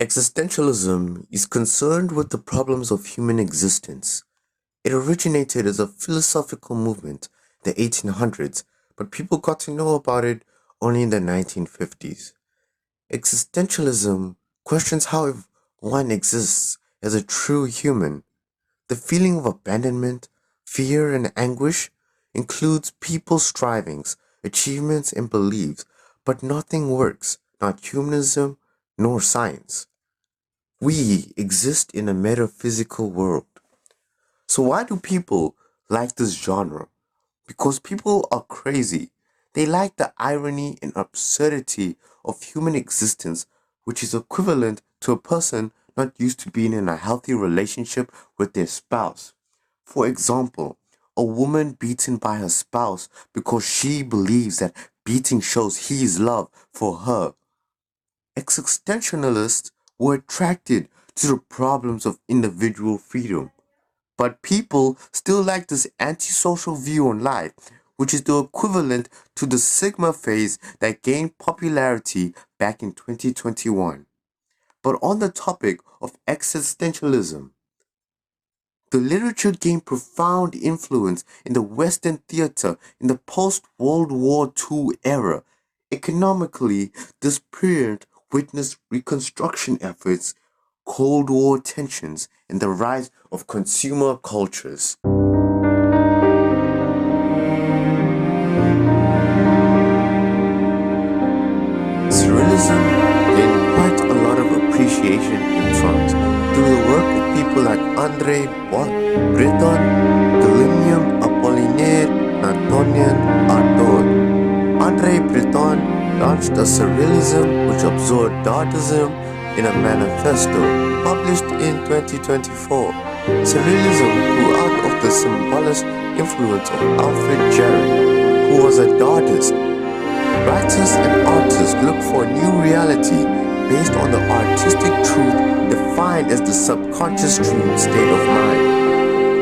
Existentialism is concerned with the problems of human existence. It originated as a philosophical movement in the 1800s, but people got to know about it only in the 1950s. Existentialism questions how if one exists as a true human. The feeling of abandonment, fear, and anguish includes people's strivings, achievements, and beliefs, but nothing works, not humanism nor science. We exist in a metaphysical world. So why do people like this genre? Because people are crazy. They like the irony and absurdity of human existence, which is equivalent to a person not used to being in a healthy relationship with their spouse. For example, a woman beaten by her spouse because she believes that beating shows his love for her. Existentialists were attracted to the problems of individual freedom. But people still like this antisocial view on life, which is the equivalent to the Sigma phase that gained popularity back in 2021. But on the topic of existentialism, the literature gained profound influence in the Western theater in the post-World War II era. Economically, this period witnessed reconstruction efforts, Cold War tensions, and the rise of consumer cultures. Surrealism gained quite a lot of appreciation in France through the work of people like André Breton, Guillaume Apollinaire, and Antonin Artaud. André Breton launched a surrealism which absorbed Dadaism in a manifesto published in 2024. Surrealism grew out of the symbolist influence of Alfred Jarry, who was a Dadaist. Writers and artists look for a new reality based on the artistic truth defined as the subconscious dream state of mind.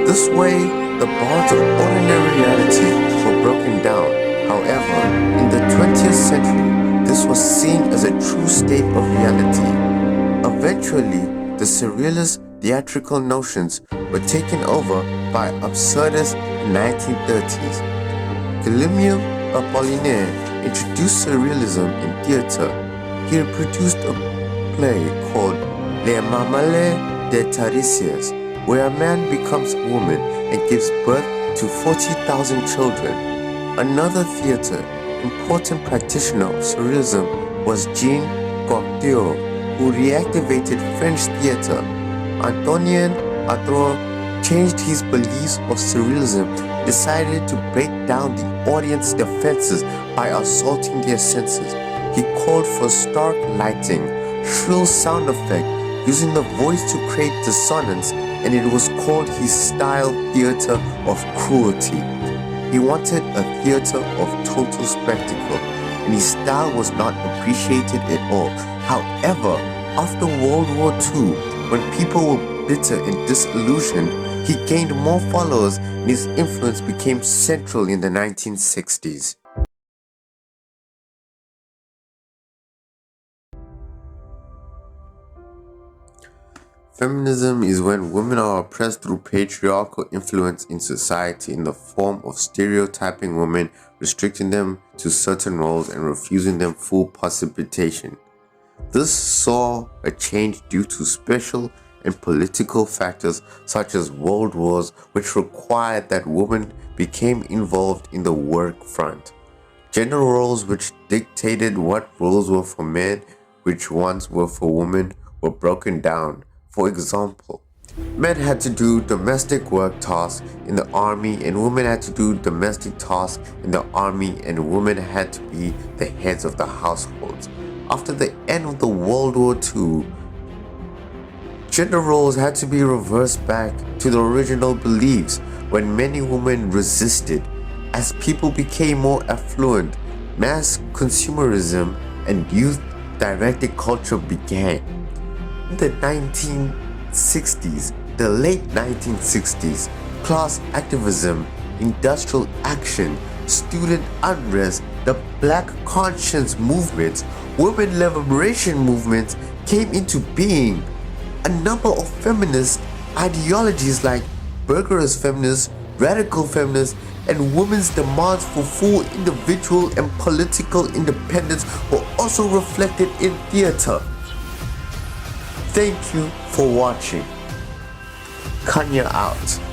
This way, the bonds of ordinary reality were broken down. However, in the 20th century, this was seen as a true state of reality. Eventually, the surrealist theatrical notions were taken over by absurdists in the 1930s. Guillaume Apollinaire introduced surrealism in theater. He produced a play called Les Mamelles de Tiresias, where a man becomes a woman and gives birth to 40,000 children. Another theater important practitioner of surrealism was Jean Cocteau, who reactivated French theater. Antonin Artaud changed his beliefs of surrealism, decided to break down the audience's defenses by assaulting their senses. He called for stark lighting, shrill sound effect, using the voice to create dissonance, and it was called his style theater of cruelty. He wanted a theater of total spectacle, and his style was not appreciated at all. However, after World War II, when people were bitter and disillusioned, he gained more followers and his influence became central in the 1960s. Feminism is when women are oppressed through patriarchal influence in society in the form of stereotyping women, restricting them to certain roles, and refusing them full participation. This saw a change due to special and political factors such as world wars, which required that women became involved in the work front. Gender roles which dictated what roles were for men, which ones were for women, were broken down. For example, men had to do domestic work tasks in the army and women had to do domestic tasks in the army, and women had to be the heads of the households. After the end of the World War II, gender roles had to be reversed back to the original beliefs when many women resisted. As people became more affluent, mass consumerism and youth-directed culture began. In the 1960s, the late 1960s, class activism, industrial action, student unrest, the Black conscience movements, women liberation movements, came into being, a number of feminist ideologies like burgerist feminists, radical feminists, and women's demands for full individual and political independence were also reflected in theatre. Thank you for watching. Kanya out.